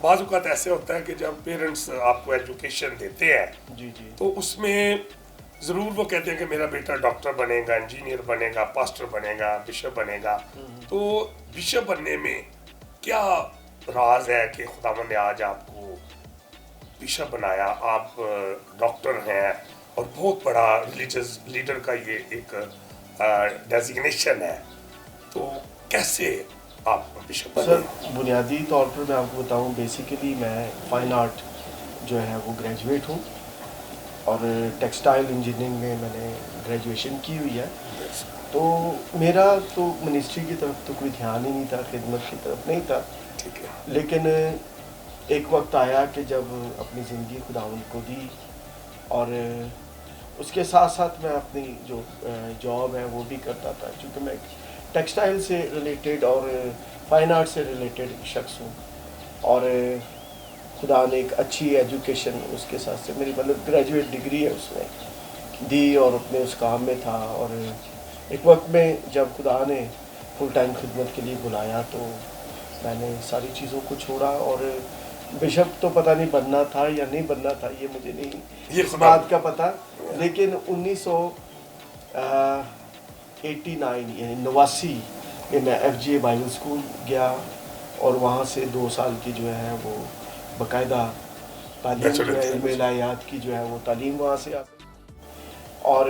بعض اوقات ایسے ہوتا ہے کہ جب پیرنٹس آپ کو ایجوکیشن دیتے ہیں جی جی تو اس میں ضرور وہ کہتے ہیں کہ میرا بیٹا ڈاکٹر بنے گا، انجینئر بنے گا، پاسٹر بنے گا، بشپ بنے گا. تو بشپ بننے میں کیا راز ہے کہ خداوند نے آج آپ کو بشپ بنایا؟ آپ ڈاکٹر ہیں اور بہت بڑا ریلیجس لیڈر کا یہ ایک ڈیزگنیشن ہے، تو کیسے آپ بشپ سر بنے؟ بنیادی طور پر میں آپ کو بتاؤں، بیسیکلی میں فائن آرٹ جو ہے وہ گریجویٹ ہوں، اور ٹیکسٹائل انجینئرنگ میں میں نے گریجویشن کی ہوئی ہے. تو میرا تو منسٹری کی طرف تو کوئی دھیان ہی نہیں تھا، خدمت کی طرف نہیں تھا. ٹھیک ہے. لیکن ایک وقت آیا کہ جب اپنی زندگی خداوند کو دی، اور اس کے ساتھ ساتھ میں اپنی جو جاب ہے وہ بھی کرتا تھا، چونکہ میں ٹیکسٹائل سے ریلیٹڈ اور فائن آرٹ سے ریلیٹڈ شخص ہوں. اور خدا نے ایک اچھی ایجوکیشن اس کے ساتھ سے میری مطلب گریجویٹ ڈگری ہے اس میں دی، اور اپنے اس کام میں تھا. اور ایک وقت میں جب خدا نے فل ٹائم خدمت کے لیے بلایا تو میں نے ساری چیزوں کو چھوڑا. اور بشپ تو پتہ نہیں بننا تھا یا نہیں بننا تھا، یہ مجھے نہیں اس بات کا پتہ. لیکن 1989 یعنی 89 میں ایف جی اے بائبل اسکول گیا، اور وہاں سے 2 سال کی جو ہے وہ باقاعدہ تعلیم جو ہے علم الہیات کی جو ہے وہ تعلیم وہاں سے آتی. اور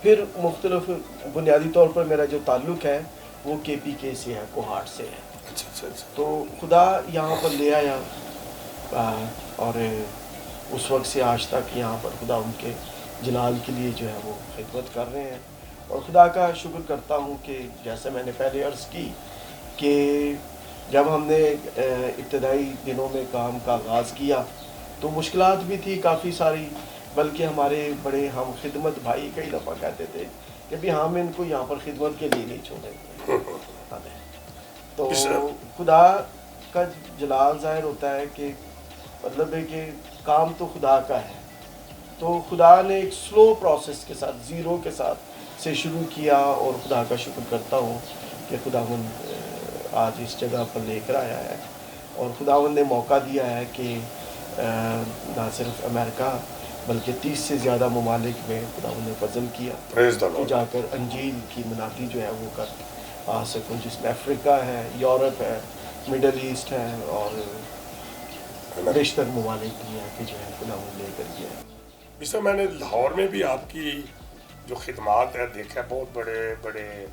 پھر مختلف بنیادی طور پر میرا جو تعلق ہے وہ کے پی کے سے ہے، کوہاٹ سے ہے. تو خدا یہاں پر لے آیا، اور اس وقت سے آج تک یہاں پر خدا ان کے جلال کے لیے جو ہے وہ خدمت کر رہے ہیں. اور خدا کا شکر کرتا ہوں کہ جیسے میں نے پہلے عرض کی کہ جب ہم نے ابتدائی دنوں میں کام کا آغاز کیا تو مشکلات بھی تھی کافی ساری، بلکہ ہمارے بڑے ہم خدمت بھائی کئی دفعہ کہتے تھے کہ بھی ہم ان کو یہاں پر خدمت کے لیے نہیں چھوڑیں گے. تو خدا کا جلال ظاہر ہوتا ہے کہ مطلب ہے کہ کام تو خدا کا ہے. تو خدا نے ایک سلو پروسیس کے ساتھ، زیرو کے ساتھ سے شروع کیا، اور خدا کا شکر کرتا ہوں کہ خداوند آج اس جگہ پر لے کر آیا ہے. اور خداوند نے موقع دیا ہے کہ نہ صرف امریکہ بلکہ 30 سے زیادہ ممالک میں خداوند نے فضل کیا کہ جا کر انجیل کی منادی جو ہے وہ کر آ سکوں، جس میں افریقہ ہے، یورپ ہے، مڈل ایسٹ ہے، اور بیشتر ممالک بھی ہیں کہ جو ہے خداوند لے کر گیا ہے. سر میں نے لاہور میں بھی آپ کی جو خدمات ہے دیکھا، بہت بڑے بڑے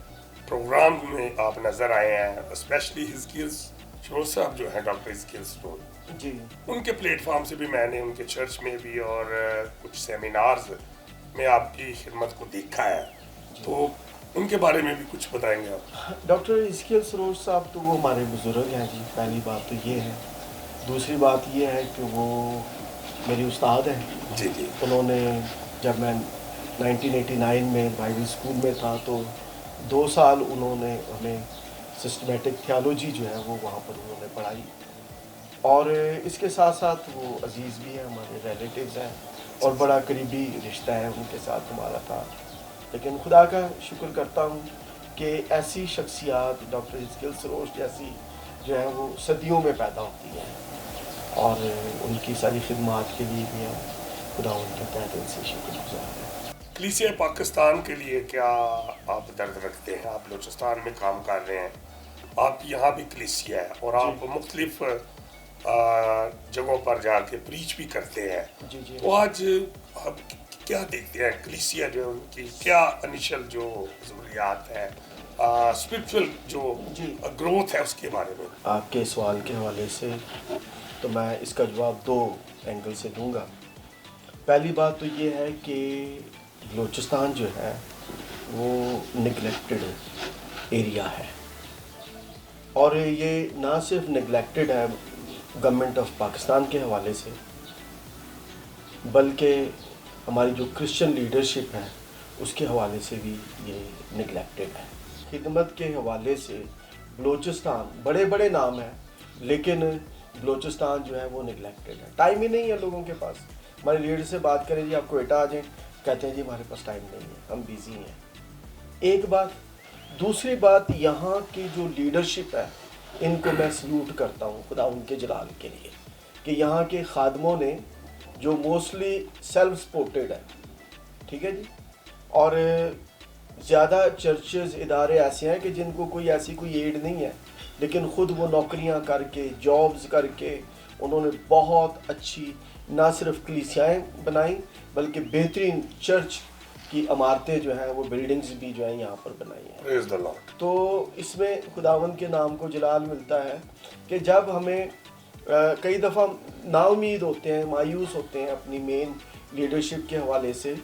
پروگرام میں آپ نظر آئے ہیں، اسپیشلی ہزکیل شروع صاحب جو ہیں، ڈاکٹر ہزکیل شروع جی، ان کے پلیٹ فارم سے بھی میں نے ان کے چرچ میں بھی اور کچھ سیمینارز میں آپ کی خدمت کو دیکھا ہے. تو ان کے بارے میں بھی کچھ بتائیں گے آپ؟ ڈاکٹر ہزکیل سروش صاحب تو وہ ہمارے بزرگ ہیں جی، پہلی بات تو یہ ہے. دوسری بات یہ ہے کہ وہ میری استاد ہیں. جی جی. انہوں نے جب میں 1989 میں بائبل اسکول میں تھا تو 2 سال انہوں نے ہمیں سسٹمیٹک تھیالوجی جو ہے وہ وہاں پر انہوں نے پڑھائی. اور اس کے ساتھ ساتھ وہ عزیز بھی ہیں، ہمارے ریلیٹیوز ہیں، اور بڑا قریبی رشتہ ہے ان کے ساتھ ہمارا تھا. لیکن خدا کا شکر کرتا ہوں کہ ایسی شخصیات ڈاکٹر ہزکیل سروش جیسی جو ہے وہ صدیوں میں پیدا ہوتی ہیں، اور ان کی ساری خدمات کے لیے بھی ہم خدا ان کے تہ دل سے شکر گزار ہیں. کلیسیا پاکستان کے لیے کیا آپ درد رکھتے ہیں؟ آپ بلوچستان میں کام کر رہے ہیں، آپ یہاں بھی کلیسیا ہے اور آپ مختلف جگہوں پر جا کے پریچ بھی کرتے ہیں. جی جی. تو آج آپ کیا دیکھتے ہیں کلیسیا جو ان کی کیا انیشل جو ضروریات ہے، اسپرچول جو گروتھ ہے اس کے بارے میں؟ آپ کے سوال کے حوالے سے تو میں اس کا جواب 2 اینگل سے دوں گا. پہلی بات تو یہ ہے کہ بلوچستان جو ہے وہ نگلیکٹڈ ایریا ہے، اور یہ نہ صرف نگلیکٹڈ ہے گورنمنٹ آف پاکستان کے حوالے سے، بلکہ ہماری جو کرسچن لیڈرشپ ہے اس کے حوالے سے بھی یہ نگلیکٹڈ ہے. خدمت کے حوالے سے بلوچستان بڑے بڑے نام ہیں، لیکن بلوچستان جو ہے وہ نگلیکٹڈ ہے. ٹائم ہی نہیں ہے لوگوں کے پاس. ہمارے لیڈر سے بات کریں جی آپ کوئٹہ آ جائیں، کہتے ہیں جی ہمارے پاس ٹائم نہیں ہے، ہم بیزی ہیں. ایک بات. دوسری بات، یہاں کی جو لیڈرشپ ہے ان کو میں سلوٹ کرتا ہوں خدا ان کے جلال کے لیے کہ یہاں کے خادموں نے جو موسٹلی سیلف سپورٹڈ ہے، ٹھیک ہے جی، اور زیادہ چرچز ادارے ایسے ہیں کہ جن کو کوئی ایسی کوئی ایڈ نہیں ہے، لیکن خود وہ نوکریاں کر کے جابز کر کے انہوں نے بہت اچھی نہ صرف کلیسیائیں بنائیں بلکہ بہترین چرچ کی عمارتیں جو ہیں وہ بلڈنگز بھی جو ہیں یہاں پر بنائی ہیں. Praise the Lord. تو اس میں خداوند کے نام کو جلال ملتا ہے کہ جب ہمیں کئی دفعہ نا امید ہوتے ہیں، مایوس ہوتے ہیں اپنی مین لیڈرشپ کے حوالے سے،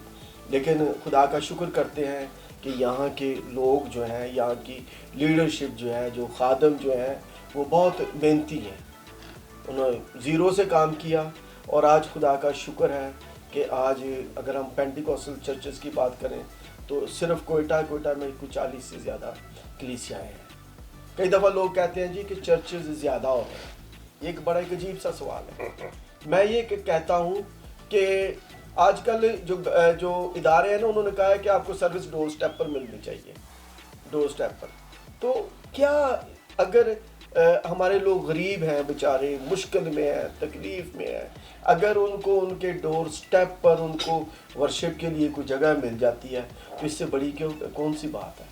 لیکن خدا کا شکر کرتے ہیں کہ یہاں کے لوگ جو ہیں، یہاں کی لیڈرشپ جو ہے، جو خادم جو ہیں وہ بہت محنتی ہیں. انہوں نے زیرو سے کام کیا اور آج خدا کا شکر ہے کہ آج اگر ہم پینٹیکوسٹل چرچز کی بات کریں تو صرف کوئٹہ میں کچھ 40 سے زیادہ کلیسیائیں ہیں. کئی دفعہ لوگ کہتے ہیں جی کہ چرچز زیادہ ہو رہے ہیں. یہ ایک بڑا ایک عجیب سا سوال ہے. میں یہ کہتا ہوں کہ آج کل جو ادارے ہیں نا، انہوں نے کہا ہے کہ آپ کو سروس ڈور سٹیپ پر ملنی چاہیے، ڈور سٹیپ پر. تو کیا اگر ہمارے لوگ غریب ہیں، بیچارے مشکل میں ہیں، تکلیف میں ہیں، اگر ان کو ان کے ڈور سٹیپ پر ان کو ورشپ کے لیے کوئی جگہ مل جاتی ہے تو اس سے بڑی کون سی بات ہے؟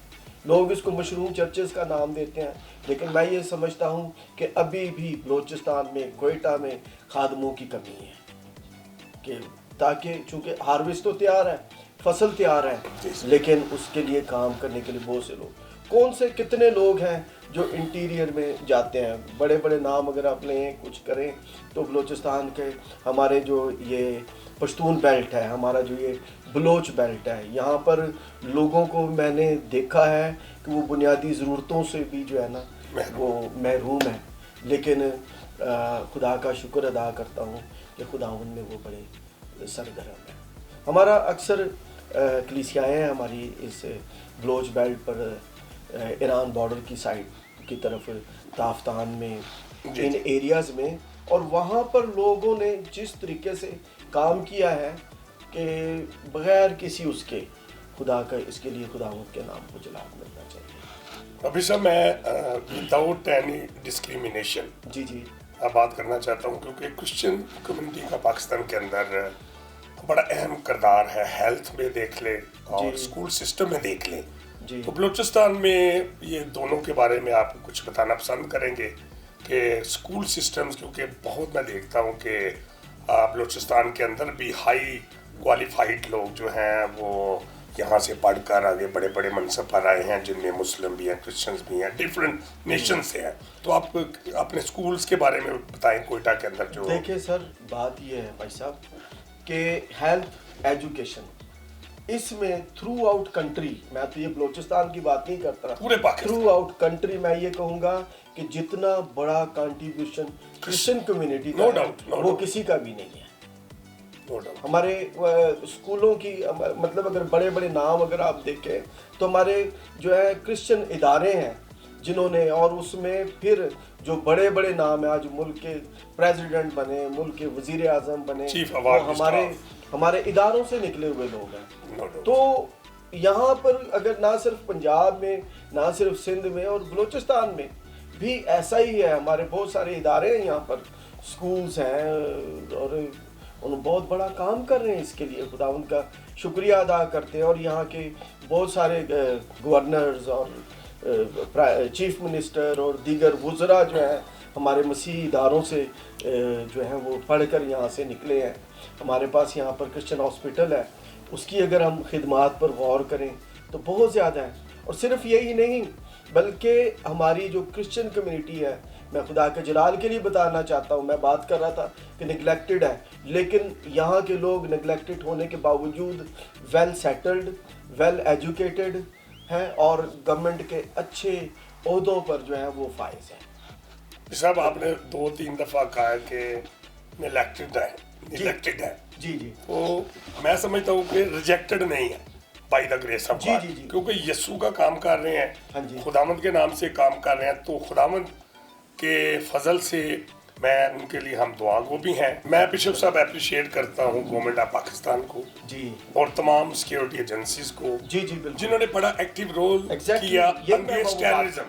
لوگ اس کو مشروم چرچز کا نام دیتے ہیں، لیکن میں یہ سمجھتا ہوں کہ ابھی بھی بلوچستان میں، کوئٹہ میں خادموں کی کمی ہے کہ تاکہ چونکہ ہارویسٹ تو تیار ہے، فصل تیار ہے، لیکن اس کے لیے کام کرنے کے لیے بہت سے لوگ، کتنے لوگ ہیں جو انٹیریئر میں جاتے ہیں. بڑے بڑے نام اگر آپ لیں کچھ کریں تو بلوچستان کے ہمارے جو یہ پشتون بیلٹ ہے، ہمارا جو یہ بلوچ بیلٹ ہے، یہاں پر لوگوں کو میں نے دیکھا ہے کہ وہ بنیادی ضرورتوں سے بھی جو ہے نا وہ محروم ہے. لیکن خدا کا شکر ادا کرتا ہوں کہ خداوند میں وہ بڑے سرگرم ہیں. ہمارا اکثر کلیسیائیں ہیں ہماری اس بلوچ بیلٹ پر، ایران بارڈر کی سائڈ کی طرف، تافتان میں، ان ایریاز میں، اور وہاں پر لوگوں نے جس طریقے سے کام کیا ہے کہ بغیر کسی اس کے خدا کا، اس کے لیے خداوند کے نام کو جلال ملنا چاہیے. ابھی صاحب میں وداؤٹ اینی ڈسکریمنیشن جی بات کرنا چاہتا ہوں، کیونکہ کرسچن کمیونٹی کا پاکستان کے اندر بڑا اہم کردار ہے. ہیلتھ میں دیکھ لیں اور اسکول سسٹم میں دیکھ لیں. تو بلوچستان میں یہ دونوں کے بارے میں آپ کچھ بتانا پسند کریں گے کہ اسکول سسٹمز، کیونکہ بہت میں دیکھتا ہوں کہ بلوچستان کے اندر بھی ہائی کوالیفائڈ لوگ جو ہیں وہ یہاں سے پڑھ کر آگے بڑے بڑے منصب پر آئے ہیں، جن میں مسلم بھی ہیں، کرسچنز بھی ہیں، ڈفرینٹ نیشن سے ہیں. تو آپ اپنے اسکولز کے بارے میں بتائیں کوئٹہ کے اندر. جو دیکھیں سر، بات یہ ہے بھائی صاحب کہ ہیلتھ ایجوکیشن اس میں تھرو آؤٹ کنٹری، میں تو یہ بلوچستان کی بات نہیں کرتا، پورے پاکستان، تھرو آؤٹ کنٹری میں یہ کہوں گا کہ جتنا بڑا کنٹریبیوشن کرسچن کمیونٹی کا ہے وہ کسی کا بھی نہیں ہے. ہمارے اسکولوں کی مطلب اگر بڑے بڑے نام اگر آپ دیکھیں تو ہمارے جو ہے کرسچن ادارے ہیں جنہوں نے، اور اس میں پھر جو بڑے بڑے نام ہیں، آج ملک کے پریزیڈنٹ بنے، ملک کے وزیر اعظم بنے، وہ ہمارے اداروں سے نکلے ہوئے لوگ ہیں. تو یہاں پر اگر نہ صرف پنجاب میں، نہ صرف سندھ میں، اور بلوچستان میں بھی ایسا ہی ہے. ہمارے بہت سارے ادارے ہیں یہاں پر، سکولز ہیں، اور انہوں بہت بڑا کام کر رہے ہیں. اس کے لیے خدا ان کا شکریہ ادا کرتے ہیں. اور یہاں کے بہت سارے گورنرز اور چیف منسٹر اور دیگر وزراء جو ہیں ہمارے مسیحی اداروں سے جو ہیں وہ پڑھ کر یہاں سے نکلے ہیں. ہمارے پاس یہاں پر کرسچن ہاسپٹل ہے، اس کی اگر ہم خدمات پر غور کریں تو بہت زیادہ ہیں. اور صرف یہی نہیں بلکہ ہماری جو کرسچن کمیونٹی ہے، میں خدا کے جلال کے لیے بتانا چاہتا ہوں، میں بات کر رہا تھا کہ نگلیکٹڈ ہے، لیکن یہاں کے لوگ نگلیکٹڈ ہونے کے باوجود ویل سیٹلڈ، ویل ایجوکیٹڈ ہیں اور گورنمنٹ کے اچھے عہدوں پر جو ہیں وہ فائز ہیں. صاحب آپ نے 2-3 دفعہ کہا کہ نگلیکٹڈ ہے. جی تو میں سمجھتا ہوں کہ ریجیکٹڈ نہیں ہے by the grace of God, کیونکہ یسوع کا کام کر رہے ہیں، خداوند کے نام سے کام کر رہے ہیں. تو خداوند کے فضل سے میں ان کے لیے ہم دعا گو بھی ہیں. میں بشپ صاحب اپریشیٹ کرتا ہوں گورنمنٹ آف پاکستان کو اور تمام سیکیورٹی ایجنسیز کو جنہوں نے بڑا ایکٹیو رول کیا اگینسٹ ٹیررزم.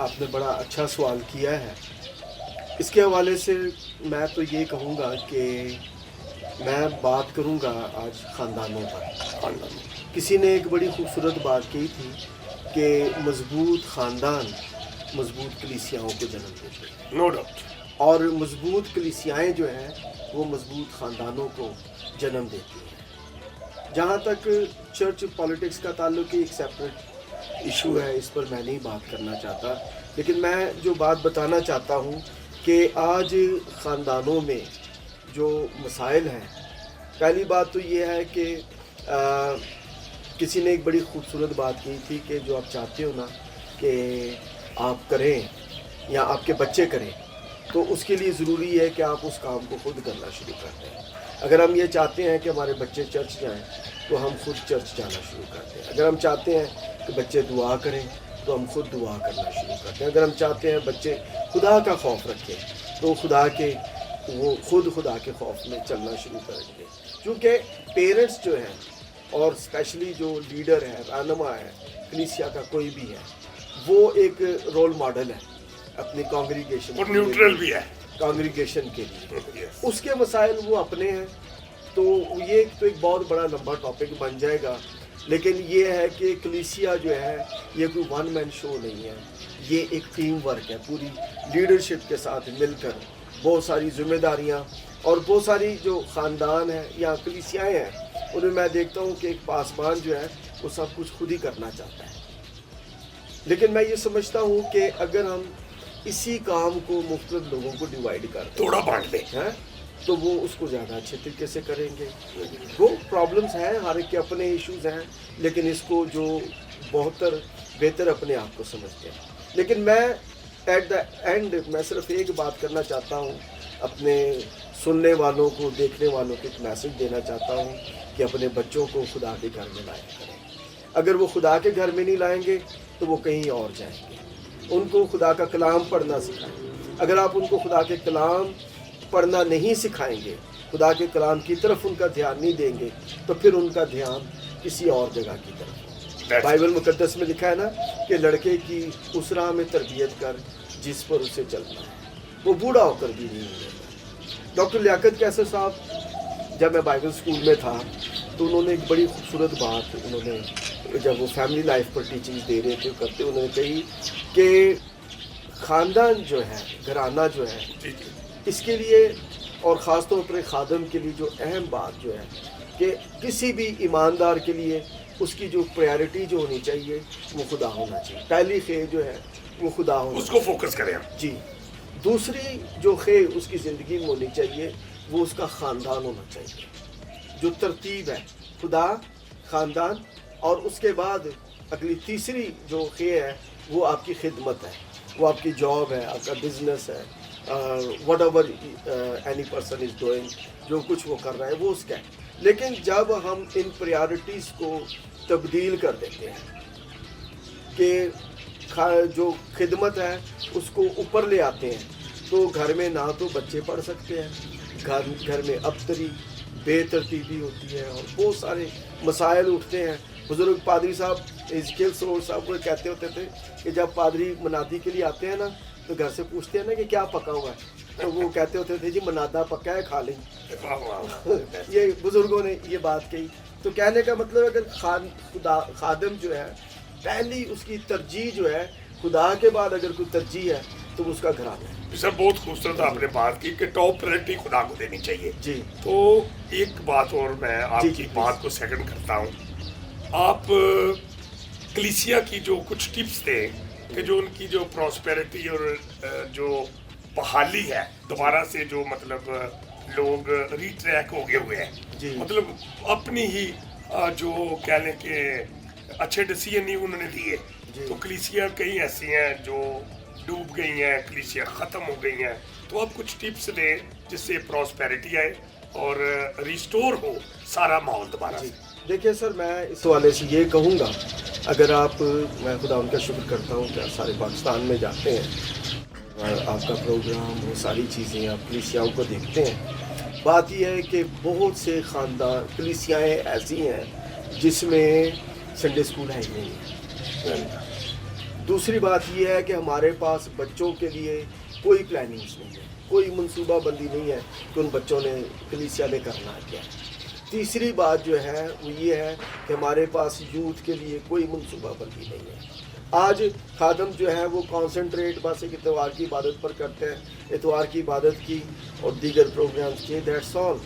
آپ نے بڑا اچھا سوال کیا ہے. اس کے حوالے سے میں تو یہ کہوں گا کہ میں بات کروں گا آج خاندانوں پر. کسی نے ایک بڑی خوبصورت بات کی تھی کہ مضبوط خاندان مضبوط کلیسیاؤں کو جنم دیتے ہیں. No doubt. اور مضبوط کلیسیائیں جو ہیں وہ مضبوط خاندانوں کو جنم دیتی ہیں. جہاں تک چرچ پالیٹکس کا تعلق ایک سیپریٹ ایشو ہے, اس پر میں نہیں بات کرنا چاہتا, لیکن میں جو بات بتانا چاہتا ہوں کہ آج خاندانوں میں جو مسائل ہیں, پہلی بات تو یہ ہے کہ کسی نے ایک بڑی خوبصورت بات کی تھی کہ جو آپ چاہتے ہو نا کہ آپ کریں یا آپ کے بچے کریں, تو اس کے لیے ضروری ہے کہ آپ اس کام کو خود کرنا شروع کر دیں. اگر ہم یہ چاہتے ہیں کہ ہمارے بچے چرچ جائیں تو ہم خود چرچ جانا شروع کرتے ہیں. اگر ہم چاہتے ہیں کہ بچے دعا کریں تو ہم خود دعا کرنا شروع کرتے ہیں. اگر ہم چاہتے ہیں بچے خدا کا خوف رکھیں تو وہ خود خدا کے خوف میں چلنا شروع کریں گے. کیونکہ پیرنٹس جو ہیں اور اسپیشلی جو لیڈر ہے, رہنما ہے کلیسیا کا کوئی بھی ہے, وہ ایک رول ماڈل ہے اپنی کانگریگیشن اور نیوٹرل بھی ہے کانگریگیشن کے لیے. اس کے مسائل وہ اپنے ہیں, تو یہ تو ایک بہت بڑا لمبا ٹاپک بن جائے گا. لیکن یہ ہے کہ کلیسیا جو ہے یہ کوئی ون مین شو نہیں ہے, یہ ایک ٹیم ورک ہے. پوری لیڈرشپ کے ساتھ مل کر بہت ساری ذمہ داریاں اور بہت ساری جو خاندان ہیں یا کلیسیائیں ہیں, ان میں دیکھتا ہوں کہ ایک پاسبان جو ہے وہ سب کچھ خود ہی کرنا چاہتا ہے. لیکن میں یہ سمجھتا ہوں کہ اگر ہم اسی کام کو مختلف لوگوں کو ڈیوائیڈ کر دیں, تھوڑا بانٹ دیں, تو وہ اس کو زیادہ اچھے طریقے سے کریں گے. وہ پرابلمس ہیں, ہر ایک کے اپنے ایشوز ہیں, لیکن اس کو جو بہتر اپنے آپ کو سمجھتے ہیں. لیکن میں ایٹ دا اینڈ میں صرف ایک بات کرنا چاہتا ہوں, اپنے سننے والوں کو, دیکھنے والوں کو ایک میسج دینا چاہتا ہوں کہ اپنے بچوں کو خدا کے گھر میں لایا کریں. اگر وہ خدا کے گھر میں نہیں لائیں گے تو وہ کہیں اور جائیں گے. ان کو خدا کا کلام پڑھنا سکھائیں. اگر آپ ان کو خدا کے کلام پڑھنا نہیں سکھائیں گے, خدا کے کلام کی طرف ان کا دھیان نہیں دیں گے, تو پھر ان کا دھیان کسی اور جگہ کی طرف. بائبل مقدس میں لکھا ہے نا کہ لڑکے کی اس راہ میں تربیت کر جس پر اسے چلنا ہے, وہ بوڑھا ہو کر بھی نہیں ملے. ڈاکٹر لیاقت کیسر صاحب جب میں بائبل اسکول میں تھا تو انہوں نے ایک بڑی خوبصورت بات, انہوں نے جب وہ فیملی لائف پر ٹیچنگ دے رہے تھے کرتے, انہوں نے کہی کہ خاندان جو ہے, گھرانہ جو ہے, اس کے لیے اور خاص طور پر خادم کے لیے جو اہم بات جو ہے کہ کسی بھی ایماندار کے لیے اس کی جو پریارٹی جو ہونی چاہیے وہ خدا ہونا چاہیے. پہلی خے جو ہے وہ خدا ہونا, اس کو فوکس کریں جی. دوسری جو خے اس کی زندگی میں ہونی چاہیے وہ اس کا خاندان ہونا چاہیے. جو ترتیب ہے خدا, خاندان, اور اس کے بعد اگلی تیسری جو خے ہے وہ آپ کی خدمت ہے, وہ آپ کی جاب ہے, آپ کا بزنس ہے, what ever any person is doing, جو کچھ وہ کر رہا ہے وہ اس کا ہے. لیکن جب ہم ان پریارٹیز کو تبدیل کر دیتے ہیں کہ جو خدمت ہے اس کو اوپر لے آتے ہیں, تو گھر میں نہ تو بچے پڑھ سکتے ہیں, گھر میں ابتری بے ترتیبی ہوتی ہے اور بہت سارے مسائل اٹھتے ہیں. بزرگ پادری صاحب ازکیل سرور صاحب کو کہتے ہوتے تھے کہ جب پادری منادی کے لیے آتے ہیں نا تو گھر سے پوچھتے ہیں نا کہ کیا پکا ہوا ہے, تو وہ کہتے ہوتے تھے جی منادہ پکا ہے, کھا لیں. یہ بزرگوں نے یہ بات کہی. تو کہنے کا مطلب اگر خادم جو ہے پہلی اس کی ترجیح جو ہے خدا کے بعد اگر کوئی ترجیح ہے تو اس کا گھرانہ ہے. سر بہت خوبصورت آپ نے بات کی کہ ٹاپ پرائرٹی خدا کو دینی چاہیے. جی. تو ایک بات اور میں آپ کی بات کو سیکنڈ کرتا ہوں. آپ کلیسیا کی جو کچھ ٹپس تھے کہ جو ان کی جو پراسپیرٹی اور جو بحالی ہے دوبارہ سے, جو مطلب لوگ ری ٹریک ہو گئے ہوئے ہیں, مطلب اپنی ہی جو کہہ لیں کہ اچھے ڈیسیژن نہیں انہوں نے دیے, تو کلیسیا کئی ایسی ہیں جو ڈوب گئی ہیں, کلیسیا ختم ہو گئی ہیں. تو آپ کچھ ٹپس دیں جس سے پراسپیرٹی آئے اور ریسٹور ہو سارا ماحول دوبارہ. دیکھیں سر, میں اس حوالے سے یہ کہوں گا, اگر آپ, میں خدا ان کا شکر کرتا ہوں کہ سارے پاکستان میں جاتے ہیں, آپ کا پروگرام, وہ ساری چیزیں آپ کلیسیاؤں کو دیکھتے ہیں. بات یہ ہے کہ بہت سے خاندان کلیسیائیں ایسی ہیں جس میں سنڈے اسکول ہے ہی نہیں ہے. دوسری بات یہ ہے کہ ہمارے پاس بچوں کے لیے کوئی پلاننگز نہیں ہے، کوئی منصوبہ بندی نہیں ہے کہ ان بچوں نے کلیسیا میں کرنا ہے کیا ہے۔ تیسری بات جو ہے وہ یہ ہے کہ ہمارے پاس یوتھ کے لیے کوئی منصوبہ بندی نہیں ہے۔ آج خادم جو ہے وہ کانسنٹریٹ بس ایک اتوار کی عبادت پر کرتے ہیں، اتوار کی عبادت کی اور دیگر پروگرامز کیے، دیٹس آل۔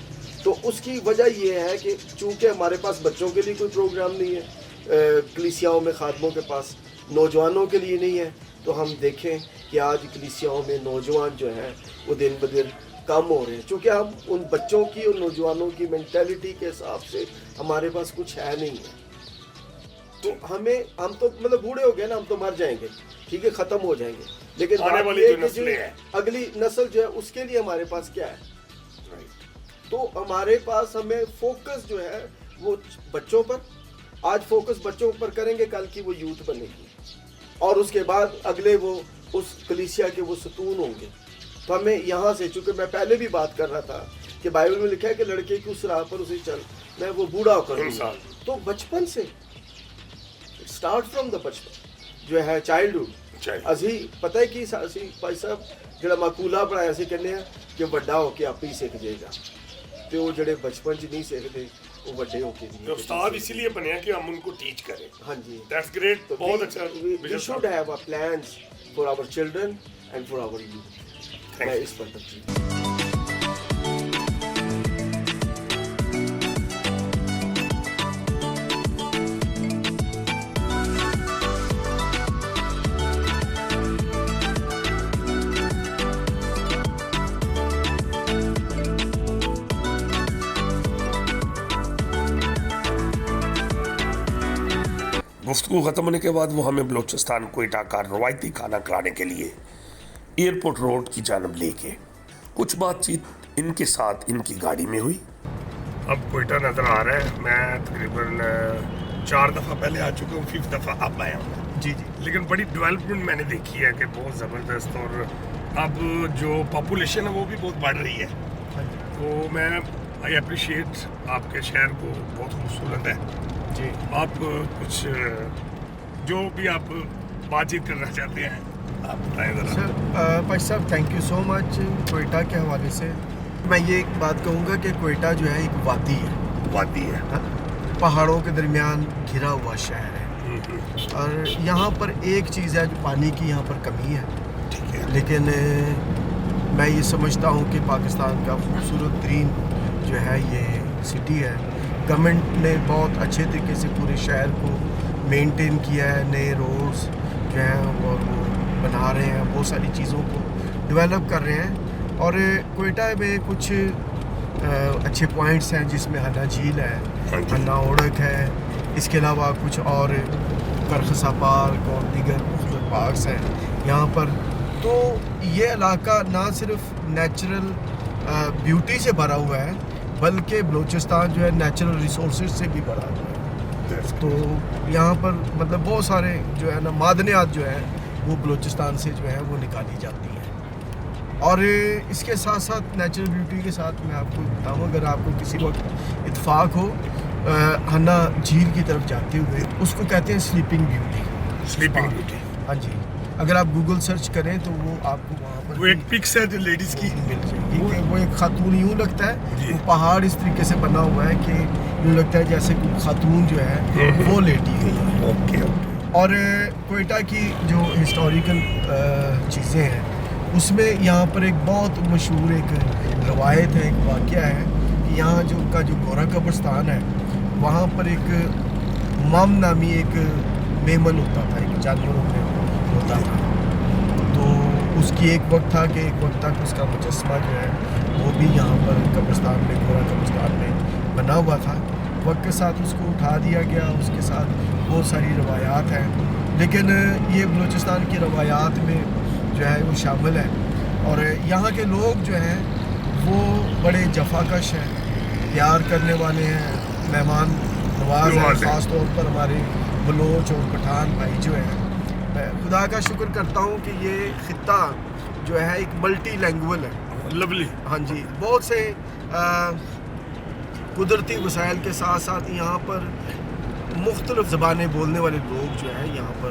تو اس کی وجہ یہ ہے کہ چونکہ ہمارے پاس بچوں کے لیے کوئی پروگرام نہیں ہے، کلیسیاؤں میں خادموں کے پاس نوجوانوں کے لیے نہیں ہے، تو ہم دیکھیں کہ آج کلیسیاؤں میں نوجوان جو ہیں وہ دن بدن کم ہو رہے ہیں، چونکہ ہم ان بچوں کی اور نوجوانوں کی مینٹیلٹی کے حساب سے ہمارے پاس کچھ ہے نہیں ہے۔ تو ہم تو مطلب بوڑھے ہو گئے نا، ہم تو مر جائیں گے، ٹھیک ہے، ختم ہو جائیں گے، لیکن آنے بات والی یہ جو ہے کہ نسلیں ہیں، اگلی نسل جو ہے اس کے لیے ہمارے پاس کیا ہے؟ تو ہمارے پاس ہمیں فوکس جو ہے وہ بچوں پر، آج فوکس بچوں پر کریں گے، کل کی وہ یوتھ بنے گی، اور اس کے بعد اگلے وہ اس کلیسیا کے وہ ستون ہوں گے۔ تو ہمیں یہاں سے، چونکہ میں پہلے بھی بات کر رہا تھا کہ بائبل میں لکھا ہے کہ لڑکے کی اس راہ پر اسے چل میں وہ بوڑھا ہو کر دوں گا۔ تو بچپن سے سٹارٹ فرام دا بچپن جو ہے چائلڈہڈ، اسی پتہ ہے کہ اسی بھائی صاحب جڑا مقولہ پڑھایا سی کہنے ہیں کہ وڈا ہو کے آپ ہی سیکھ جائے گا، تو وہ جڑے بچپن چ نہیں سیکھتے وہ بڑے ہو کے تو استاد اسی لیے بنے ہیں کہ ہم ان کو ٹیچ کریں۔ ہاں جی، دیٹس گریٹ، بہت اچھا۔ We should have a plans for our children and for our youth. میں اس پر ترجیح گفتگو ختم ہونے کے بعد وہ ہمیں بلوچستان کوئٹہ کا روایتی کھانا کھلانے کے لیے ایئرپورٹ روڈ کی جانب لے کے کچھ بات چیت ان کے ساتھ ان کی گاڑی میں ہوئی۔ اب کوئٹہ نظر آ رہا ہے، میں تقریباً 4 دفعہ پہلے آ چکا ہوں، 5th دفعہ اب آیا ہوں۔ جی جی، لیکن بڑی ڈیولپمنٹ میں نے دیکھی ہے کہ بہت زبردست، اور اب جو پاپولیشن ہے وہ بھی بہت بڑھ رہی ہے۔ تو میں آئی اپریشیٹ آپ کے شہر کو، بہت خوبصورت ہے جی۔ آپ کچھ جو بھی آپ بات چیت کرنا چاہتے ہیں آپ بتائیں ذرا۔ سر بھائی صاحب تھینک یو سو مچ۔ کوئٹہ کے حوالے سے میں یہ ایک بات کہوں گا کہ کوئٹہ جو ہے ایک وادی ہے، وادی ہے، پہاڑوں کے درمیان گھرا ہوا شہر ہے، اور یہاں پر ایک چیز ہے جو پانی کی یہاں پر کمی ہے، ٹھیک ہے، لیکن میں یہ سمجھتا ہوں کہ پاکستان کا خوبصورت ترین جو ہے یہ سٹی ہے۔ گورنمنٹ نے بہت اچھے طریقے سے پورے شہر کو مینٹین کیا ہے، نئے روڈز جو ہیں وہ بنا رہے ہیں، بہت ساری چیزوں کو ڈیولپ کر رہے ہیں، اور کوئٹہ میں کچھ اچھے پوائنٹس ہیں جس میں ہنا جھیل ہے، ہنا اوڑک ہے، اس کے علاوہ کچھ اور کرخسا پارک اور دیگر مختلف پارکس ہیں یہاں پر۔ تو یہ علاقہ نہ صرف نیچرل بیوٹی سے بھرا ہوا ہے بلکہ بلوچستان جو ہے نیچرل ریسورسز سے بھی بھرا ہوا ہے۔ تو یہاں پر مطلب بہت سارے جو ہے نا معدنیات جو ہیں وہ بلوچستان سے جو ہے وہ نکالی جاتی ہیں، اور اس کے ساتھ ساتھ نیچرل بیوٹی کے ساتھ میں آپ کو بتاؤں، اگر آپ کو کسی وقت اتفاق ہو ہنا جھیل کی طرف جاتے ہوئے، اس کو کہتے ہیں سلیپنگ بیوٹی۔ سلیپنگ بیوٹی، ہاں جی، اگر آپ گوگل سرچ کریں تو وہ آپ کو وہاں پر وہ ایک پکس ہے جو لیڈیز کی مل جائے گی کہ وہ ایک خاتون یوں لگتا ہے، جی، وہ پہاڑ اس طریقے سے بنا ہوا ہے کہ یوں لگتا ہے جیسے کوئی خاتون جو ہے وہ لیٹی گئی ہے۔ اوکے، اور کوئٹہ کی جو ہسٹوریکل چیزیں ہیں اس میں یہاں پر ایک بہت مشہور ایک روایت ہے، ایک واقعہ ہے کہ یہاں جو کا جو گورا قبرستان ہے وہاں پر ایک مام نامی ایک میمن ہوتا تھا، ایک جانور ہوتا تھا، تو اس کی ایک وقت تھا کہ ایک وقت تک اس کا مجسمہ جو ہے وہ بھی یہاں پر قبرستان میں، گورا قبرستان میں بنا ہوا تھا۔ وقت کے ساتھ اس کو اٹھا دیا گیا، اس کے ساتھ بہت ساری روایات ہیں، لیکن یہ بلوچستان کی روایات میں جو ہے وہ شامل ہے، اور یہاں کے لوگ جو ہیں وہ بڑے جفا کش ہیں، پیار کرنے والے ہیں، مہمان نواز ہیں، خاص طور پر ہمارے بلوچ اور پٹھان بھائی جو ہیں۔ میں خدا کا شکر کرتا ہوں کہ یہ خطہ جو ہے ایک ملٹی لینگویج ہے، لولی، ہاں جی، بہت سے قدرتی وسائل کے ساتھ ساتھ یہاں پر مختلف زبانیں بولنے والے لوگ جو ہیں یہاں پر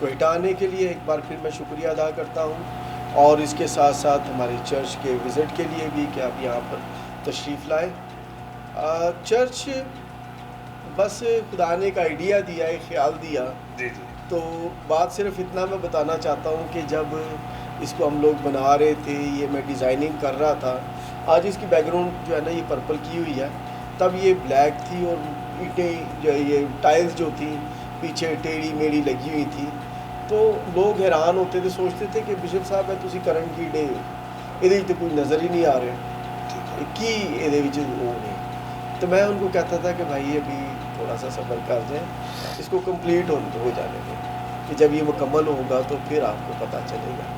کوئٹہ آنے کے لیے ایک بار پھر میں شکریہ ادا کرتا ہوں، اور اس کے ساتھ ساتھ ہمارے چرچ کے وزٹ کے لیے بھی کہ آپ یہاں پر تشریف لائیں۔ چرچ بس خدا نے ایک آئیڈیا دیا، ایک خیال دیا، جی جی تو بات صرف اتنا میں بتانا چاہتا ہوں کہ جب اس کو ہم لوگ بنا رہے تھے، یہ میں ڈیزائننگ کر رہا تھا، آج اس کی بیک گراؤنڈ جو ہے نا یہ پرپل کی ہوئی ہے، تب یہ بلیک تھی اور اینٹیں جو ہے یہ ٹائلز جو تھیں پیچھے ٹیڑھی میڑھی لگی ہوئی تھی، تو لوگ حیران ہوتے تھے، سوچتے تھے کہ بشپ صاحب ہے تسی کرن کی ڈے یہ تو کوئی نظر ہی نہیں آ رہے کی یہ وہ نہیں۔ تو میں ان کو کہتا تھا کہ بھائی ابھی تھوڑا سا صبر کر جائیں، اس کو کمپلیٹ ہو جانے دیں، کہ جب یہ مکمل ہوگا تو پھر آپ کو پتہ چلے گا۔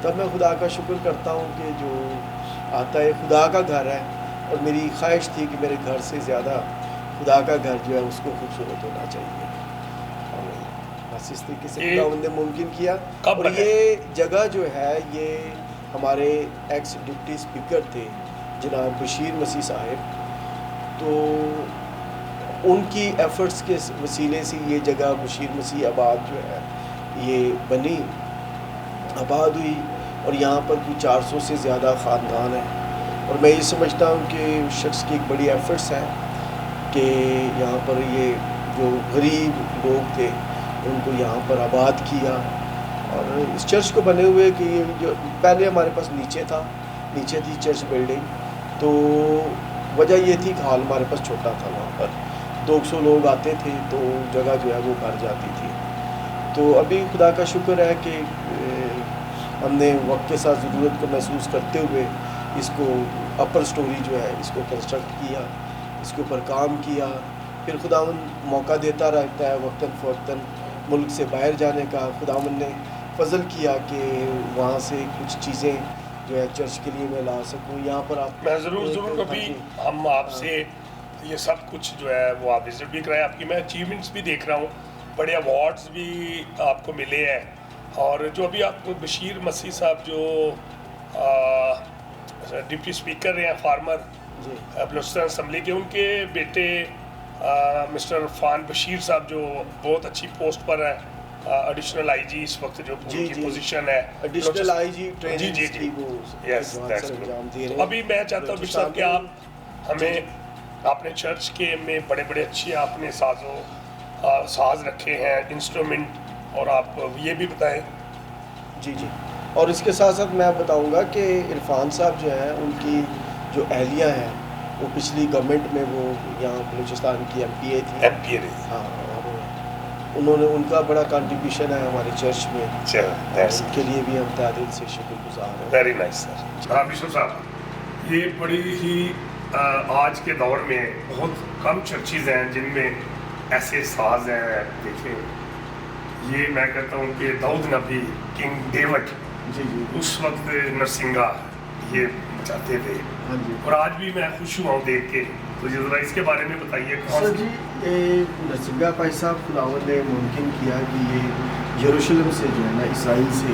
تب میں خدا کا شکر کرتا ہوں کہ جو آتا ہے خدا کا گھر ہے، اور میری خواہش تھی کہ میرے گھر سے زیادہ خدا کا گھر جو ہے اس کو خوبصورت ہونا چاہیے، اور بس اس طریقے سے خداوند نے ممکن کیا۔ اور یہ جگہ جو ہے یہ ہمارے ایکس ڈپٹی اسپیکر تھے جناب بشیر مسیح صاحب، تو ان کی ایفرٹس کے وسیلے سے یہ جگہ بشیر مسیح آباد جو ہے یہ بنی، آباد ہوئی، اور یہاں پر کوئی 400 سے زیادہ خاندان ہیں، اور میں یہ سمجھتا ہوں کہ اس شخص کی ایک بڑی ایفرٹس ہیں کہ یہاں پر یہ جو غریب لوگ تھے ان کو یہاں پر آباد کیا، اور اس چرچ کو بنے ہوئے کہ یہ جو پہلے ہمارے پاس نیچے تھی چرچ بلڈنگ، تو وجہ یہ تھی کہ ہال ہمارے پاس چھوٹا تھا، وہاں پر 200 لوگ آتے تھے تو جگہ جو ہے وہ بھر جاتی تھی۔ تو ابھی خدا کا شکر ہے کہ ہم نے وقت کے ساتھ ضرورت کو محسوس کرتے ہوئے اس کو اپر سٹوری جو ہے اس کو کنسٹرکٹ کیا، اس کے اوپر کام کیا، پھر خداوند موقع دیتا رہتا ہے وقتاً فوقتاً ملک سے باہر جانے کا۔ خداوند نے فضل کیا کہ وہاں سے کچھ چیزیں جو ہے چرچ کے لیے میں لا سکوں۔ یہاں پر آپ میں ضرور ابھی ہم آپ سے یہ سب کچھ جو ہے وہ آپ وزٹ بھی کرائیں، آپ کی میں اچیومنٹس بھی دیکھ رہا ہوں، بڑے ایوارڈز بھی آپ کو ملے ہیں، اور جو ابھی آپ بشیر مسیح صاحب جو ڈپٹی اسپیکر رہے ہیں فارمر بلوچستان اسمبلی کے، ان کے بیٹے مسٹر عرفان بشیر صاحب جو بہت اچھی پوسٹ پر ہیں، ایڈیشنل آئی جی اس وقت جو ان کی پوزیشن ہے، ایڈیشنل آئی جی جی جی جی یس دیٹس گڈ۔ ابھی میں چاہتا ہوں بشپ صاحب کہ آپ ہمیں اپنے چرچ کے میں بڑے بڑے اچھے آپ نے ساز رکھے ہیں، انسٹرومنٹ، اور آپ یہ بھی بتائیں۔ جی جی، اور اس کے ساتھ ساتھ میں بتاؤں گا کہ عرفان صاحب جو ہیں ان کی جو اہلیہ ہیں وہ پچھلی گورنمنٹ میں وہ یہاں بلوچستان کی ایم پی اے تھی، ہاں، اور انہوں نے ان کا بڑا کنٹریبیوشن ہے ہمارے چرچ میں، ان کے لیے بھی ہم تہ دل سے شکر گزار ہیں۔ ویری نائس سر۔ ہاں بشپ صاحب، یہ بڑی ہی آج کے دور میں بہت کم چرچز ہیں جن میں ایسے ساز ہیں۔ دیکھیں یہ میں کہتا ہوں کہ داؤد نبی، کنگ ڈیوڈ، جی جی، اس وقت نرسنگا یہ بچاتے تھے، ہاں جی، اور آج بھی میں خوش ہوا ہوں دیکھ کے، تو ذرا اس کے بارے میں بتائیے۔ سر جی، نرسنگا بھائی صاحب خداوند نے ممکن کیا کہ یہ یروشلم سے جو ہے نا اسرائیل سے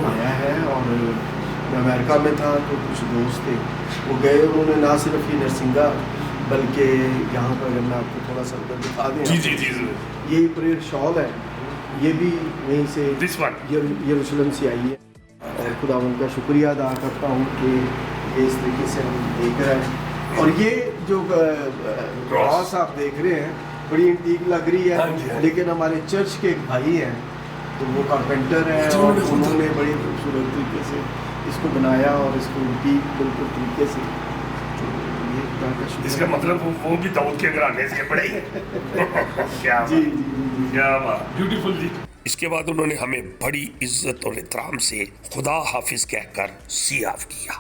آیا ہے، اور میں امریکہ میں تھا تو کچھ دوست تھے وہ گئے، انہوں نے نہ صرف یہ نرسنگا بلکہ یہاں پر اگر میں آپ کو تھوڑا سا دکھا دیں، جی جی جی، یہ پریئر شال ہے، یہ بھی وہیں سے ون یروشلم سے آئی ہے، اور خداوند کا شکریہ ادا کرتا ہوں کہ اس طریقے سے ہم دیکھ رہے ہیں۔ اور یہ جو کراس آپ دیکھ رہے ہیں بڑی انٹیک لگ رہی ہے، لیکن ہمارے چرچ کے ایک بھائی ہیں تو وہ کارپینٹر ہیں، اور انہوں نے بڑی خوبصورت طریقے سے اس کو بنایا اور اس کو انٹیک بالکل طریقے سے، اس کا مطلب وہ بھی داؤد کے گھرانے سے پڑے ہی کیا بات، بیوٹیفل جی۔ اس کے بعد انہوں نے ہمیں بڑی عزت اور احترام سے خدا حافظ کہہ کر سی آف کیا۔